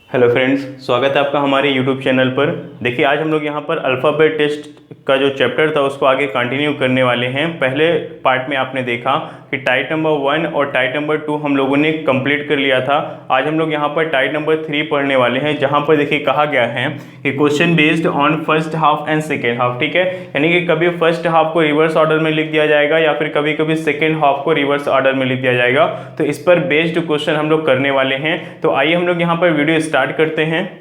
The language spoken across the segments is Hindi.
हेलो फ्रेंड्स, स्वागत है आपका हमारे यूट्यूब चैनल पर। देखिए, आज हम लोग यहाँ पर अल्फ़ाबेट टेस्ट का जो चैप्टर था उसको आगे कंटिन्यू करने वाले हैं। पहले पार्ट में आपने देखा कि टाइट नंबर 1 और टाइट नंबर 2 हम लोगों ने कंप्लीट कर लिया था। आज हम लोग यहाँ पर टाइट नंबर 3 पढ़ने वाले हैं, जहाँ पर देखिए कहा गया है कि question based on first half and second half. ठीक है, यानी कि कभी फर्स्ट हाफ को रिवर्स ऑर्डर में लिख दिया जाएगा या फिर कभी कभी सेकेंड हाफ को रिवर्स ऑर्डर में लिख दिया जाएगा। तो इस पर बेस्ड क्वेश्चन हम लोग करने वाले हैं। तो आइए हम लोग यहाँ पर वीडियो स्टार्ट करते हैं।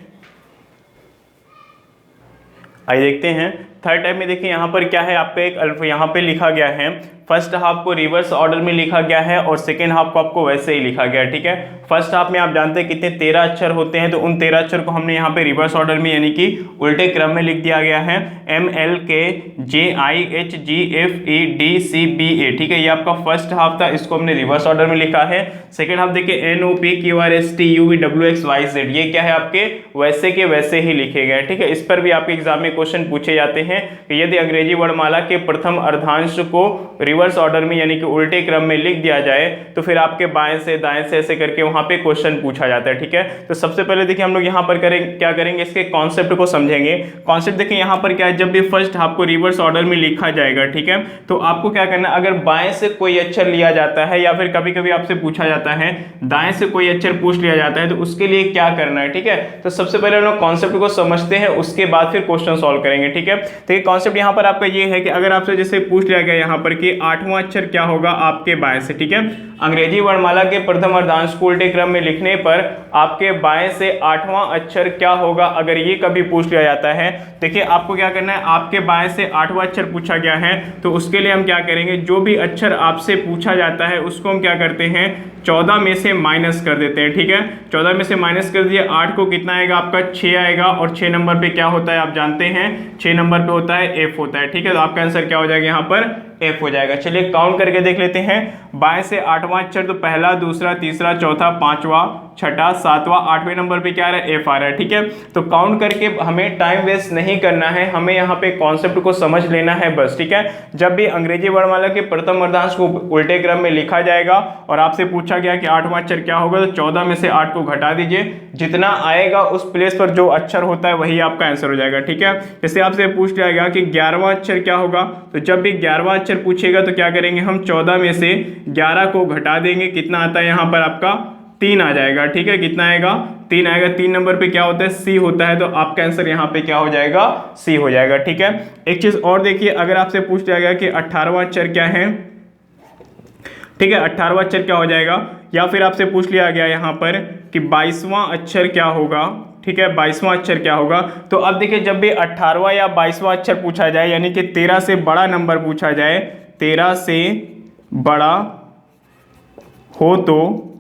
आइए देखते हैं थर्ड टाइप में। देखिए यहाँ पर क्या है, आपका एक यहाँ पे लिखा गया है फर्स्ट हाफ को रिवर्स ऑर्डर में लिखा गया है और सेकेंड हाफ को आपको वैसे ही लिखा गया है। ठीक है, फर्स्ट हाफ में आप जानते हैं कितने 13 अक्षर होते हैं, तो उन 13 अक्षर को हमने यहाँ पे रिवर्स ऑर्डर में यानी कि उल्टे क्रम में लिख दिया गया है। MLKJIHGFEDCBA। ठीक है, ये आपका फर्स्ट हाफ था, इसको हमने रिवर्स ऑर्डर में लिखा है। सेकेंड हाफ देखिए NOPQRSTUVWXYZ, ये क्या है आपके वैसे के वैसे ही लिखे गए। ठीक है, इस पर भी आपके एग्जाम में क्वेश्चन पूछे जाते हैं कि यदि अंग्रेजी वर्णमाला के प्रथम अर्धांश को रिवर्स ऑर्डर में यानी कि उल्टे क्रम में लिख दिया जाए तो फिर आपके बाएं से दाएं से ऐसे करके वहां पे क्वेश्चन पूछा जाता है। ठीक है, तो सबसे पहले देखिए हम लोग यहाँ पर क्या करेंगे, इसके कॉन्सेप्ट को समझेंगे। कॉन्सेप्ट देखिए यहाँ पर क्या है, जब भी फर्स्ट हाफ को रिवर्स ऑर्डर में लिखा जाएगा, ठीक है, तो आपको क्या करना है, अगर बाएं से कोई अक्षर लिया जाता है या फिर कभी कभी आपसे पूछा जाता है दाएं से कोई अक्षर पूछ लिया जाता है, तो उसके लिए क्या करना है। ठीक है, तो सबसे पहले हम लोग कॉन्सेप्ट को समझते हैं, उसके बाद फिर क्वेश्चन सॉल्व करेंगे। ठीक है, तो ये कॉन्सेप्ट यहाँ पर आपका ये है कि अगर आपसे जैसे पूछ लिया गया यहाँ पर कि 8वां अक्षर क्या होगा आपके बाएं से। ठीक है, अंग्रेजी वर्णमाला के प्रथम अर्धांश को उल्टे क्रम में लिखने पर आपके बाएं से 8वां अक्षर क्या होगा, अगर ये कभी पूछ लिया जाता है। देखिए आपको क्या करना है, आपके बाएं से 8वां अक्षर पूछा गया है, तो उसके लिए हम क्या करेंगे, जो भी अक्षर आपसे पूछा जाता है उसको हम क्या करते हैं, 14 में से माइनस कर देते हैं। ठीक है, 14 में से माइनस कर दिए, 8 को कितना आएगा आपका 6 आएगा, और 6 नंबर पे क्या होता है आप जानते हैं, 6 नंबर पे होता है F होता है। ठीक है, तो आपका आंसर क्या हो जाएगा यहाँ पर F हो जाएगा। चलिए काउंट करके देख लेते हैं। बाएं से 8वां अक्षर तो पहला, दूसरा, तीसरा, चौथा, 5वां, 6ठा, 7वां, 8वें नंबर पे क्या आ रहा है, F आ रहा है। ठीक है, तो काउंट करके हमें टाइम वेस्ट नहीं करना है, हमें यहाँ पे कॉन्सेप्ट को समझ लेना है बस। ठीक है, जब भी अंग्रेजी वर्णमाला के प्रथम अर्धांश को उल्टे क्रम में लिखा जाएगा और आपसे पूछा गया कि 8वां अक्षर क्या होगा, तो 14 में से 8 को घटा दीजिए, जितना आएगा उस प्लेस पर जो अक्षर होता है वही आपका आंसर हो जाएगा। ठीक है, जैसे आपसे पूछ लिया गया कि 11वां अक्षर क्या होगा, तो जब भी 11वां अक्षर पूछेगा तो क्या करेंगे, हम 14 में से 11 को घटा देंगे, कितना आता है यहाँ पर आपका 3 आ जाएगा। ठीक है, कितना आएगा, 3 आएगा। 3 नंबर पे क्या होता है, C होता है, तो आपका आंसर यहाँ पे क्या हो जाएगा, C हो जाएगा। ठीक है, एक चीज और देखिए, अगर आपसे पूछ लिया गया कि 18वां अक्षर क्या है, ठीक है, 18वां अक्षर क्या हो जाएगा, या फिर आपसे पूछ लिया गया यहाँ पर कि 22वां अक्षर क्या होगा। ठीक है, 22वां अक्षर क्या होगा, तो अब देखिए जब भी 18वां या 22वां अक्षर पूछा जाए यानी कि 13 से बड़ा नंबर पूछा जाए, 13 से बड़ा हो तो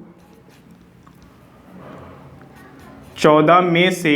14 में से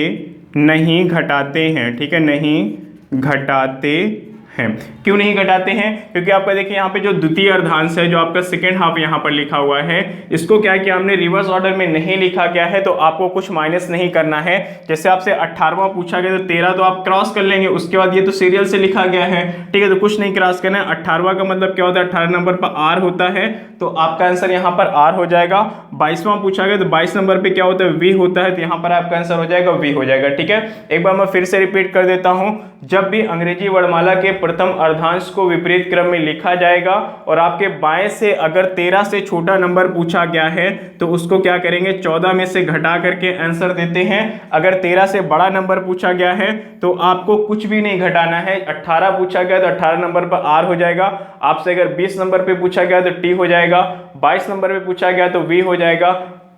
नहीं घटाते हैं। ठीक है, नहीं घटाते हैं। क्यों नहीं घटाते हैं, क्योंकि आपका देखिए यहाँ पे जो द्वितीय अर्धांश है, जो आपका सेकेंड हाफ यहाँ पर लिखा हुआ है, इसको क्या किया हमने, रिवर्स ऑर्डर में नहीं लिखा गया है, तो आपको कुछ माइनस नहीं करना है। जैसे आपसे 18वां पूछा गया तो 13 तो आप क्रॉस कर लेंगे, उसके बाद ये तो सीरियल से लिखा गया है। ठीक है, तो कुछ नहीं क्रॉस करना है। 18वां का मतलब क्या होता है, 18 नंबर पर R होता है, तो आपका आंसर यहाँ पर R हो जाएगा। 22वां पूछा गया तो 22 नंबर पे क्या होता है, V होता है, तो यहाँ पर आपका आंसर हो जाएगा V हो जाएगा। ठीक है, एक बार मैं फिर से रिपीट कर देता हूं, जब भी अंग्रेजी वर्णमाला के प्रथम अर्धांश को विपरीत क्रम में लिखा जाएगा और आपके बाएं से अगर 13 से छोटा नंबर पूछा गया है तो उसको क्या करेंगे, 14 में से घटा करके आंसर देते हैं। अगर 13 से बड़ा नंबर पूछा गया है तो आपको कुछ भी नहीं घटाना है। 18 पूछा गया तो 18 नंबर पर R हो जाएगा। आपसे अगर 20 नंबर पे पूछा गया तो T हो जाएगा, 22 नंबर पे पूछा गया तो V हो जाएगा,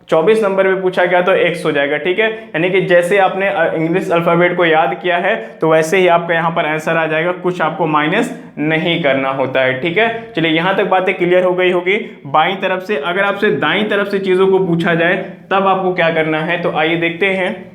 24 नंबर पे पूछा गया तो X हो जाएगा। ठीक है, यानी कि जैसे आपने इंग्लिश अल्फाबेट को याद किया है तो वैसे ही आपका यहाँ पर आंसर आ जाएगा, कुछ आपको माइनस नहीं करना होता है। ठीक है, चलिए यहाँ तक बातें क्लियर हो गई होगी। बाईं तरफ से, अगर आपसे दाईं तरफ से चीजों को पूछा जाए तब आपको क्या करना है, तो आइए देखते हैं।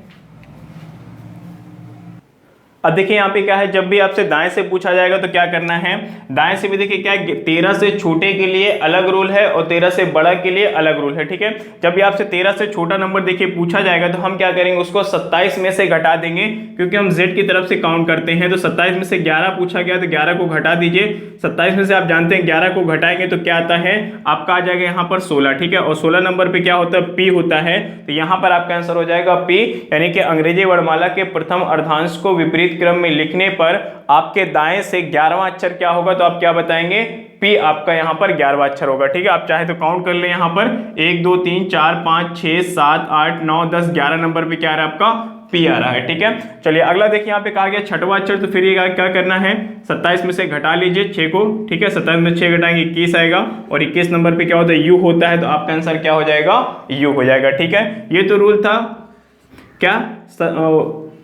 अब देखिए यहाँ पे क्या है, जब भी आपसे दाएं से पूछा जाएगा तो क्या करना है, दाएं से भी देखिए क्या है, 13 से छोटे के लिए अलग रूल है और 13 से बड़ा के लिए अलग रूल है, ठीक है। जब भी आपसे 13 से छोटा नंबर देखिए पूछा जाएगा तो हम क्या करेंगे, उसको 27 में से घटा देंगे, क्योंकि हम z की तरफ से काउंट करते हैं। तो 27 में से 11 पूछा गया तो 11 को घटा दीजिए, 27 में से आप जानते हैं 11 को घटाएंगे तो क्या आता है, आपका आ जाएगा यहाँ पर 16, ठीक है। और 16 नंबर पे क्या होता है, p होता है। तो यहाँ पर आपका आंसर हो जाएगा p, यानी कि अंग्रेजी वर्णमाला के प्रथम अर्धांश को विपरीत क्रम में लिखने पर आपके दाएं से 11वां अक्षर क्या होगा, तो आप क्या बताएंगे, P आपका यहाँ पर 11वां अक्षर होगा, ठीक है। आप चाहे तो काउंट कर ले, यहाँ पर 1 2 3 4 5 6 7 8 9 10 11 नंबर पे क्या आ रहा है आपका P आ रहा है, ठीक है। चलिए अगला देखिए, यहाँ पे कहा गया छठवां अक्षर, तो फिर ये क्या करना है, 27 में से घटा लीजिए 6 को, ठीक है। 27 में 6 घटाएंगे 21 आएगा, और 21 नंबर पे क्या होता है, U होता है, तो आपका आंसर क्या हो जाएगा, U हो जाएगा, ठीक है। ये तो रूल था क्या,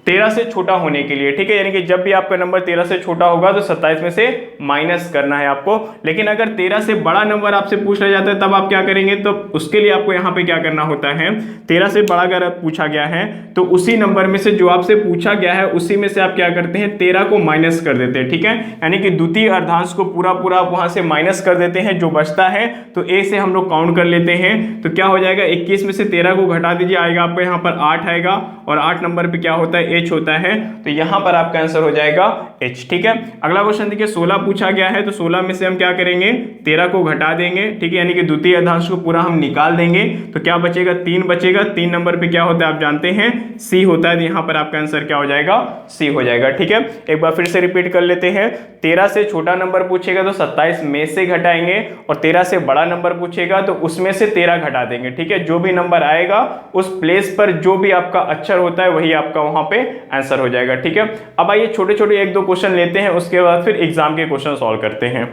13 से छोटा होने के लिए, ठीक है। यानी कि जब भी आपका नंबर 13 से छोटा होगा तो 27 में से माइनस करना है आपको। लेकिन अगर 13 से बड़ा नंबर आपसे पूछ लिया जाता है तब आप क्या करेंगे, तो उसके लिए आपको यहाँ पे क्या करना होता है, 13 से बड़ा अगर पूछा गया है तो उसी नंबर में से जो आपसे पूछा गया है उसी में से आप क्या करते हैं, 13 को माइनस कर देते हैं, ठीक है। यानी कि द्वितीय अर्धांश को पूरा वहां से माइनस कर देते हैं, जो बचता है तो a से हम लोग काउंट कर लेते हैं। तो क्या हो जाएगा, 21 में से 13 को घटा दीजिए, आएगा आपको यहाँ पर 8 आएगा, और 8 नंबर पे क्या होता है, H होता है। तो यहां पर आपका आंसर हो जाएगा H, ठीक है। अगला क्वेश्चन देखिए, 16 पूछा गया है, तो 16 में से हम क्या करेंगे, 13 को घटा देंगे, ठीक है। यानी कि द्वितीय अर्धांश को पूरा हम निकाल देंगे, तो क्या बचेगा, 3 बचेगा। 3 नंबर पे क्या होता है आप जानते हैं, C होता है। तो यहां पर आपका आंसर क्या हो जाएगा, C हो जाएगा, ठीक है। एक बार फिर से रिपीट कर लेते हैं, 13 से छोटा नंबर पूछेगा तो 27 में से घटाएंगे, और 13 से बड़ा नंबर पूछेगा तो उसमें से 13 घटा देंगे, ठीक है। जो भी नंबर आएगा उस प्लेस पर जो भी आपका अक्षर होता है वही आपका वहां पे आंसर हो जाएगा, ठीक है। अब आइए छोटे छोटे 1-2 क्वेश्चन लेते हैं, उसके बाद फिर एग्जाम के क्वेश्चन सॉल्व करते हैं।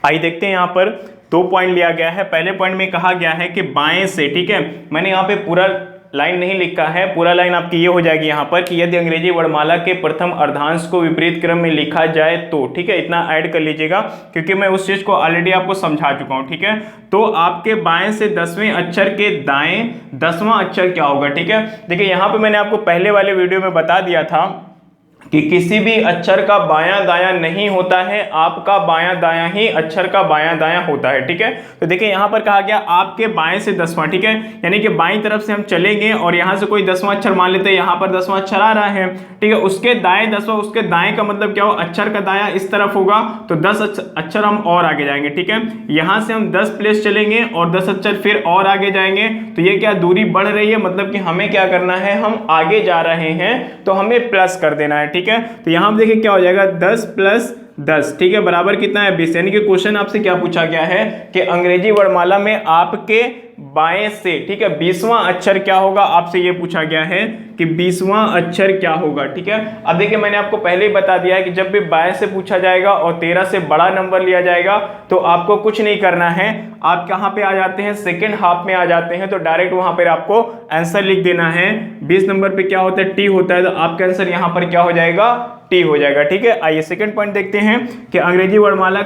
आइए देखते हैं, यहाँ पर 2 पॉइंट लिया गया है। पहले पॉइंट में कहा गया है कि बाएं से, ठीक है, मैंने यहाँ पे पूरा लाइन नहीं लिखा है, पूरा लाइन आपकी ये हो जाएगी यहाँ पर कि यदि अंग्रेजी वर्णमाला के प्रथम अर्धांश को विपरीत क्रम में लिखा जाए तो, ठीक है। इतना ऐड कर लीजिएगा क्योंकि मैं उस चीज को ऑलरेडी आपको समझा चुका हूँ, ठीक है। तो आपके बाएं से 10वें अक्षर के दाएं 10वां अक्षर क्या होगा, ठीक है। देखिए यहाँ पे मैंने आपको पहले वाले वीडियो में बता दिया था कि किसी भी अक्षर का बायां दायां नहीं होता है, आपका बायां दायां ही अक्षर का बायां दायां होता है, ठीक है। तो देखिए यहाँ पर कहा गया आपके बाएं से 10वां, ठीक है, यानी कि बाईं तरफ से हम चलेंगे और यहाँ से कोई 10वां अक्षर मान लेते हैं, यहाँ पर 10वां अक्षर आ रहा है, ठीक है। उसके दाएं 10वां, उसके दाएं का मतलब क्या हो, अक्षर का दायां इस तरफ होगा, तो 10 अक्षर हम और आगे जाएंगे, ठीक है। यहाँ से हम 10 प्लेस चलेंगे और 10 अक्षर फिर और आगे जाएंगे, तो ये क्या दूरी बढ़ रही है, मतलब कि हमें क्या करना है, हम आगे जा रहे हैं तो हमें प्लस कर देना है, ठीक है। तो यहां देखिए क्या हो जाएगा, 10 + 10, ठीक है, बराबर कितना है, 20। यानी कि क्वेश्चन आपसे क्या पूछा गया है कि अंग्रेजी वर्णमाला में आपके बाएं से, ठीक है, 20वां अक्षर क्या होगा, आपसे ये पूछा गया है कि 20वां अक्षर क्या होगा, ठीक है। अब देखिए मैंने आपको पहले ही बता दिया है कि जब भी बाएं से पूछा जाएगा और 13 से बड़ा नंबर लिया जाएगा तो आपको कुछ नहीं करना है, आप कहां पे आ जाते हैं, सेकेंड हाफ में आ जाते हैं, तो डायरेक्ट वहां पर आपको आंसर लिख देना है। 20 नंबर पे क्या होता है, T होता है, तो आपका आंसर यहां पर क्या हो जाएगा, T हो जाएगा, ठीक है। आइए सेकंड पॉइंट देखते हैं कि अंग्रेजी वर्णमाला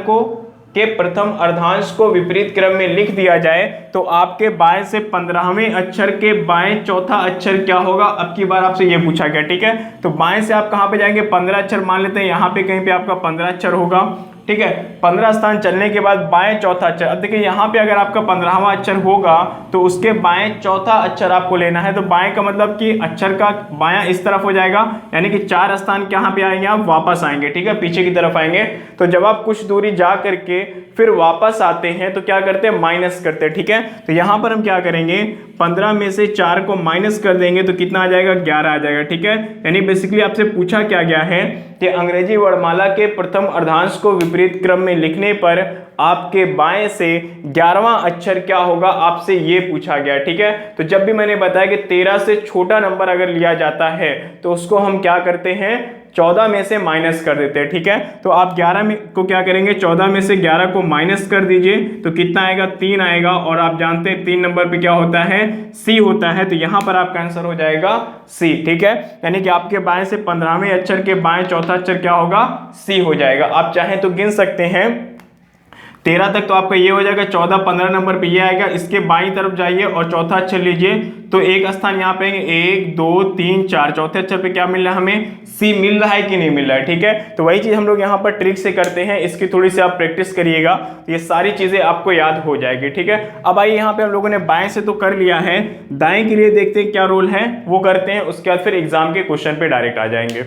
के प्रथम अर्धांश को विपरीत क्रम में लिख दिया जाए तो आपके बाएं से 15वें अक्षर के बाएं चौथा अक्षर क्या होगा। अब की बार आपसे ये पूछा गया, ठीक है। तो बाएं से आप कहां पे जाएंगे, 15 अक्षर मान लेते हैं, यहां पे कहीं पे आपका 15 अक्षर होगा, ठीक है। 15 स्थान चलने के बाद बाएं चौथा अक्षर, अब देखिए यहाँ पे अगर आपका 15वां अक्षर होगा तो उसके बाएं चौथा अक्षर आपको लेना है। तो बाएं का मतलब कि अक्षर का बायां इस तरफ हो जाएगा, यानी कि 4 स्थान कहाँ पे आएंगे, आप वापस आएंगे, ठीक है, पीछे की तरफ आएंगे। तो जब आप कुछ दूरी जा करके फिर वापस आते हैं तो क्या करते हैं, माइनस करते हैं, ठीक है। तो यहाँ पर हम क्या करेंगे, 15 में से 4 को माइनस कर देंगे तो कितना आ जाएगा, 11 आ जाएगा, ठीक है। यानी बेसिकली आपसे पूछा क्या गया है कि अंग्रेजी वर्णमाला के प्रथम अर्धांश को विपरीत क्रम में लिखने पर आपके बाएं से 11वां अक्षर क्या होगा, आपसे ये पूछा गया, ठीक है। तो जब भी मैंने बताया कि 13 से छोटा नंबर अगर लिया जाता है तो उसको हम क्या करते हैं, 14 में से माइनस कर देते हैं, ठीक है। तो आप 11 में को क्या करेंगे, 14 में से 11 को माइनस कर दीजिए तो कितना आएगा, 3 आएगा, और आप जानते हैं 3 नंबर पे क्या होता है, C होता है। तो यहां पर आपका आंसर हो जाएगा C, ठीक है। यानी कि आपके बाएं से 15वें अक्षर के बाएं चौथा अक्षर क्या होगा, C हो जाएगा। आप चाहें तो गिन सकते हैं 13 तक तो आपका ये हो जाएगा, 14 15 नंबर पे ये आएगा। इसके बाईं तरफ जाइए और चौथा अक्षर लीजिए, तो एक स्थान यहाँ पे 1 2 3 4, चौथे अक्षर पे क्या मिल रहा है हमें, सी मिल रहा है कि नहीं मिल रहा है, ठीक है। तो वही चीज हम लोग यहाँ पर ट्रिक से करते हैं, इसकी थोड़ी सी आप प्रैक्टिस करिएगा तो ये सारी चीजें आपको याद हो जाएगी, ठीक है। अब आइए यहाँ पे हम लोगों ने बाएं से तो कर लिया है, दाएं के लिए देखते हैं क्या रोल है, वो करते हैं, उसके बाद फिर एग्जाम के क्वेश्चन पे डायरेक्ट आ जाएंगे।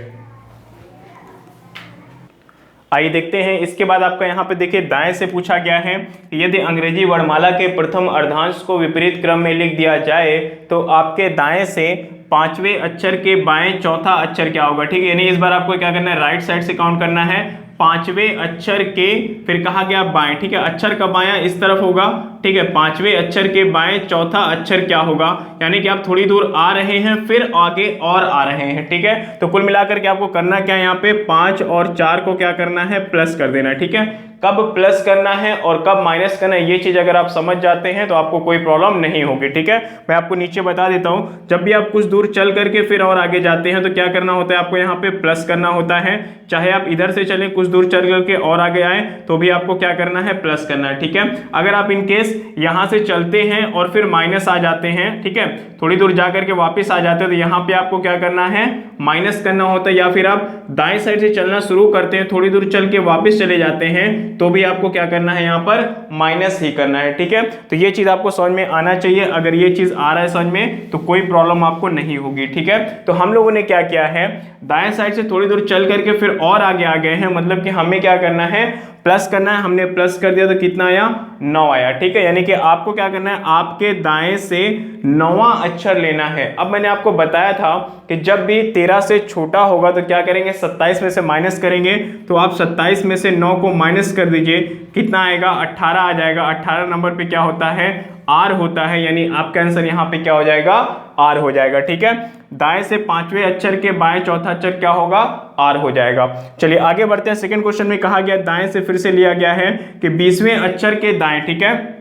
आइए देखते हैं, इसके बाद आपका यहाँ पे देखिए दाएं से पूछा गया है कि यदि अंग्रेजी वर्णमाला के प्रथम अर्धांश को विपरीत क्रम में लिख दिया जाए तो आपके दाएं से पांचवें अक्षर के बाएं चौथा अक्षर क्या होगा, ठीक है। यानी इस बार आपको क्या करना है, राइट साइड से काउंट करना है, पांचवें अक्षर के, फिर कहा गया बाएं, ठीक है, अक्षर का बायां इस तरफ होगा, ठीक है, पांचवें अक्षर के बाएं चौथा अक्षर क्या होगा, यानी कि आप थोड़ी दूर आ रहे हैं फिर आगे और आ रहे हैं, ठीक है। तो कुल मिलाकर के आपको करना क्या है, यहाँ पे 5 और 4 को क्या करना है, प्लस कर देना, ठीक है। कब प्लस करना है और कब माइनस करना है, ये चीज अगर आप समझ जाते हैं तो आपको कोई प्रॉब्लम नहीं होगी, ठीक है। मैं आपको नीचे बता देता हूं, जब भी आप कुछ दूर चल करके फिर और आगे जाते हैं तो क्या करना होता है, आपको यहाँ पे प्लस करना होता है। चाहे आप इधर से चलें कुछ दूर चल करके और आगे आए तो भी आपको क्या करना है, प्लस करना है, ठीक है। अगर आप इनकेस यहां से चलते हैं और फिर माइनस आ जाते हैं, ठीक है, थोड़ी दूर जाकर के वापस आ जाते हैं तो यहाँ पे आपको क्या करना है, माइनस करना होता है। या फिर आप दाएं साइड से चलना शुरू करते हैं, थोड़ी दूर चल के वापस चले जाते हैं तो भी आपको क्या करना है, यहाँ पर माइनस ही करना है, ठीक है। तो ये चीज आपको समझ में आना चाहिए, अगर ये चीज आ रहा है समझ में तो कोई प्रॉब्लम आपको नहीं होगी, ठीक है। तो हम लोगों ने क्या किया है, दाएं साइड से थोड़ी दूर चल करके फिर और आगे आ गए हैं, मतलब कि हमें क्या करना है, प्लस करना है। हमने प्लस कर दिया तो कितना आया, 9 आया, ठीक है। यानी कि आपको क्या करना है, आपके दाएं से 9वां अक्षर लेना है। अब मैंने आपको बताया था कि जब भी 13 से छोटा होगा तो क्या करेंगे, 27 में से माइनस करेंगे, तो आप 27 में से 9 को माइनस कर दीजिए, कितना आएगा, 18 आ जाएगा। 18 नंबर पे क्या होता है, आर होता है, यानी आपका आंसर यहाँ पे क्या हो जाएगा, आर हो जाएगा, ठीक है। दाएं से पांचवें अक्षर के बाएं चौथा अक्षर क्या होगा, आर हो जाएगा। चलिए आगे बढ़ते हैं। सेकंड क्वेश्चन में कहा गया, दाएं से फिर से लिया गया है कि 20वें अक्षर के दाएं, ठीक है,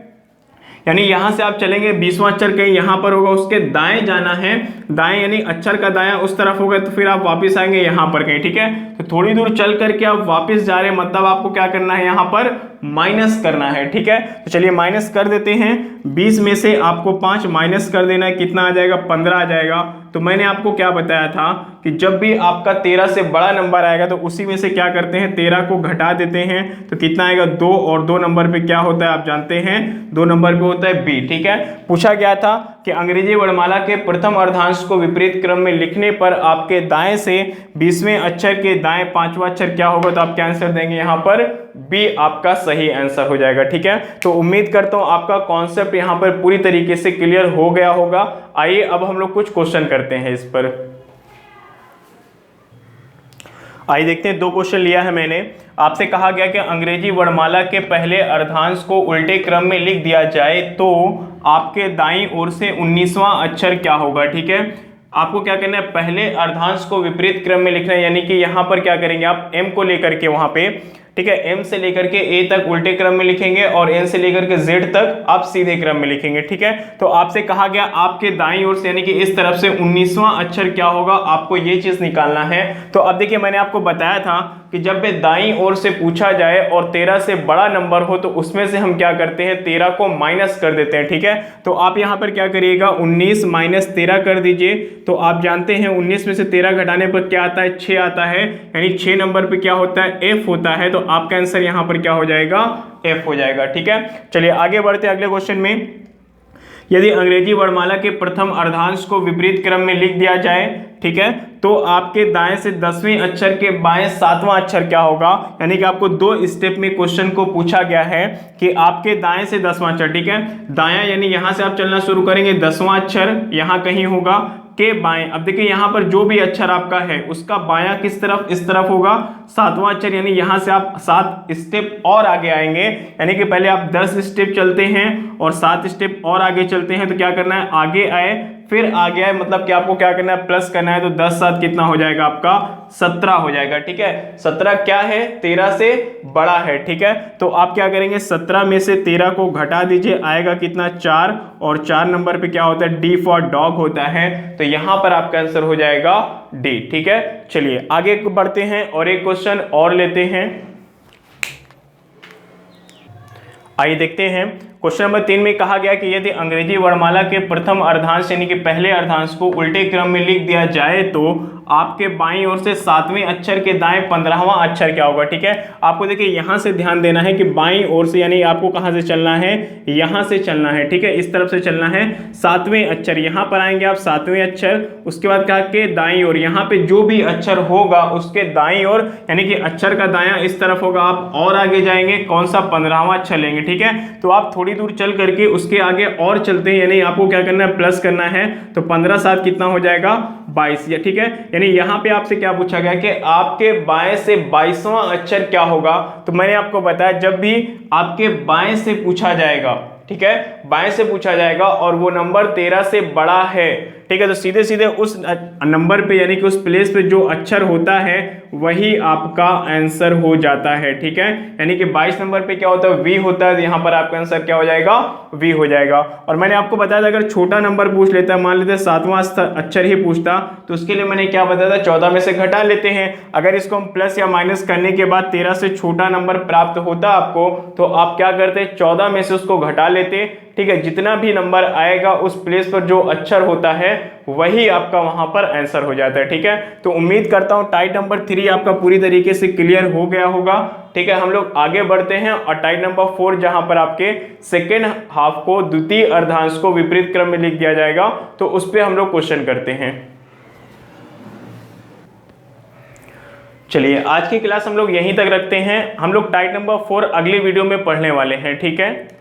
यानी यहां से आप चलेंगे, 20वां अक्षर कहीं यहां पर होगा, उसके दाएं जाना है, दाएं यानी अक्षर का दायां उस तरफ होगा, तो फिर आप वापस आएंगे यहां पर कहीं, ठीक है। तो थोड़ी दूर चल करके आप वापस जा रहे हैं, मतलब आपको क्या करना है, यहां पर माइनस करना है, ठीक है। तो चलिए माइनस कर देते हैं, 20 में से आपको 5 माइनस कर देना है, कितना आ जाएगा, 15 आ जाएगा। तो मैंने आपको क्या बताया था कि जब भी आपका 13 से बड़ा नंबर आएगा तो उसी में से क्या करते हैं, 13 को घटा देते हैं, तो कितना आएगा, 2, और 2 नंबर पे क्या होता है आप जानते हैं, 2 नंबर पे होता है बी, ठीक है। पूछा गया था कि अंग्रेजी वर्णमाला के प्रथम अर्धांश को विपरीत क्रम में लिखने पर आपके दाएं से 20वें अक्षर के दाएं 5वां अक्षर क्या होगा, तो आप क्या आंसर देंगे, यहाँ पर बी आपका सही आंसर हो जाएगा, ठीक है। तो उम्मीद करता हूं आपका कॉन्सेप्ट यहाँ पर पूरी तरीके से क्लियर हो गया होगा। आइए अब हम लोग कुछ क्वेश्चन करते हैं इस पर। आइए देखते हैं, 2 क्वेश्चन लिया है मैंने। आपसे कहा गया कि अंग्रेजी वर्णमाला के पहले अर्धांश को उल्टे क्रम में लिख दिया जाए तो आपके दाईं ओर से 19वां अक्षर क्या होगा, ठीक है। आपको क्या करना है, पहले अर्धांश को विपरीत क्रम में लिखना है, यानी कि यहां पर क्या करेंगे आप, m को लेकर के वहां पे, ठीक है, m से लेकर के a तक उल्टे क्रम में लिखेंगे और n से लेकर के z तक आप सीधे क्रम में लिखेंगे, ठीक है। तो आपसे कहा गया आपके दाईं ओर से यानी कि इस तरफ से 19वां अक्षर क्या होगा, आपको ये चीज निकालना है। तो अब देखिए मैंने आपको बताया था कि जब भी दाईं ओर से पूछा जाए और 13 से बड़ा नंबर हो तो उसमें से हम क्या करते हैं, 13 को माइनस कर देते हैं, ठीक है। तो आप यहाँ पर क्या करिएगा, 19 माइनस 13 कर दीजिए। तो आप जानते हैं 19 में से 13 घटाने पर क्या आता है, 6 आता है, यानी 6 नंबर पे क्या होता है, एफ होता है। तो आपका आंसर यहाँ पर क्या हो जाएगा, एफ हो जाएगा, ठीक है। चलिए आगे बढ़ते हैं अगले क्वेश्चन में। यदि अंग्रेजी वर्णमाला के प्रथम अर्धांश को विपरीत क्रम में लिख दिया जाए, ठीक है, तो आपके दाएं से 10वें अक्षर के बाएं 7वां अक्षर क्या होगा, यानी कि आपको 2 स्टेप में क्वेश्चन को पूछा गया है कि आपके दाएं से 10वां अक्षर, ठीक है, दायां यानी यहां से आप चलना शुरू करेंगे, 10वां अक्षर यहां कहीं होगा के बाएं। अब देखिए यहां पर जो भी अक्षर आपका है उसका बायां किस तरफ, इस तरफ होगा, 7वां अक्षर, यानी यहां से आप 7 स्टेप और आगे आएंगे, यानी कि पहले आप 10 स्टेप चलते हैं और 7 स्टेप और आगे चलते हैं। तो क्या करना है, आगे आए फिर आगे आए, मतलब कि आपको क्या करना है, प्लस करना है। तो 10 7 कितना हो जाएगा आपका, 17 हो जाएगा, ठीक है। 17 क्या है, 13 से बड़ा है, ठीक है। तो आप क्या करेंगे, 17 में से 13 को घटा दीजिए, आएगा कितना, 4, और 4 नंबर पे क्या होता है, डी फॉर डॉग होता है। तो यहां पर आपका आंसर हो जाएगा डी, ठीक है। चलिए आगे बढ़ते हैं और एक क्वेश्चन और लेते हैं। आइए देखते हैं। क्वेश्चन नंबर 3 में कहा गया कि यदि अंग्रेजी वर्णमाला के प्रथम अर्धांश यानी कि पहले अर्धांश को उल्टे क्रम में लिख दिया जाए तो आपके बाईं ओर से 7वें अक्षर के दाएं 15वां अक्षर क्या होगा। ठीक है, आपको देखिए यहां से ध्यान देना है कि बाईं ओर से यानी आपको कहां से चलना है, यहां से चलना है। ठीक है, इस तरफ से चलना है। 7वें अक्षर यहां पर आएंगे आप, 7वें अक्षर, उसके बाद कहा कि दाईं ओर यहां पे जो भी अक्षर होगा उसके दाईं ओर यानी कि अक्षर का दायां इस तरफ होगा, आप और आगे जाएंगे, कौन सा 15वां अक्षर लेंगे। ठीक है, तो आप थोड़ी दूर चल करके उसके आगे और चलते हैं, यानी आपको क्या करना है, प्लस करना है। तो 15 7 कितना हो जाएगा, 22। ठीक है, यानी यहां पे आपसे क्या पूछा गया कि आपके बाएं से 22वां अक्षर क्या होगा। तो मैंने आपको बताया जब भी आपके बाएं से पूछा जाएगा, ठीक है, बाएं से पूछा जाएगा और वो नंबर 13 से बड़ा है, ठीक है, तो सीधे सीधे उस नंबर पे यानी कि उस प्लेस पे जो अक्षर होता है वही आपका आंसर हो जाता है। ठीक है, यानी कि 22 नंबर पे क्या होता है, वी होता है, यहां पर आपका आंसर क्या हो जाएगा, वी हो जाएगा। और मैंने आपको बताया था अगर छोटा नंबर पूछ लेता है, मान लेते 7वां अक्षर ही पूछता, तो उसके लिए मैंने क्या बताया था, 14 में से घटा लेते हैं। अगर इसको हम प्लस या माइनस करने के बाद 13 से छोटा नंबर प्राप्त होता आपको, तो आप क्या करते, 14 में से उसको घटा लेते। ठीक है, जितना भी नंबर आएगा उस प्लेस पर जो अक्षर होता है वही आपका वहां पर आंसर हो जाता है। ठीक है, तो उम्मीद करता हूं टाइप नंबर 3 आपका पूरी तरीके से क्लियर हो गया होगा। ठीक है, हम लोग आगे बढ़ते हैं और टाइप नंबर 4 जहां पर आपके सेकेंड हाफ को द्वितीय अर्धांश को विपरीत क्रम में लिख दिया जाएगा, तो उस पर हम लोग क्वेश्चन करते हैं। चलिए आज की क्लास हम लोग यहीं तक रखते हैं, हम लोग टाइप नंबर 4 अगली वीडियो में पढ़ने वाले हैं। ठीक है।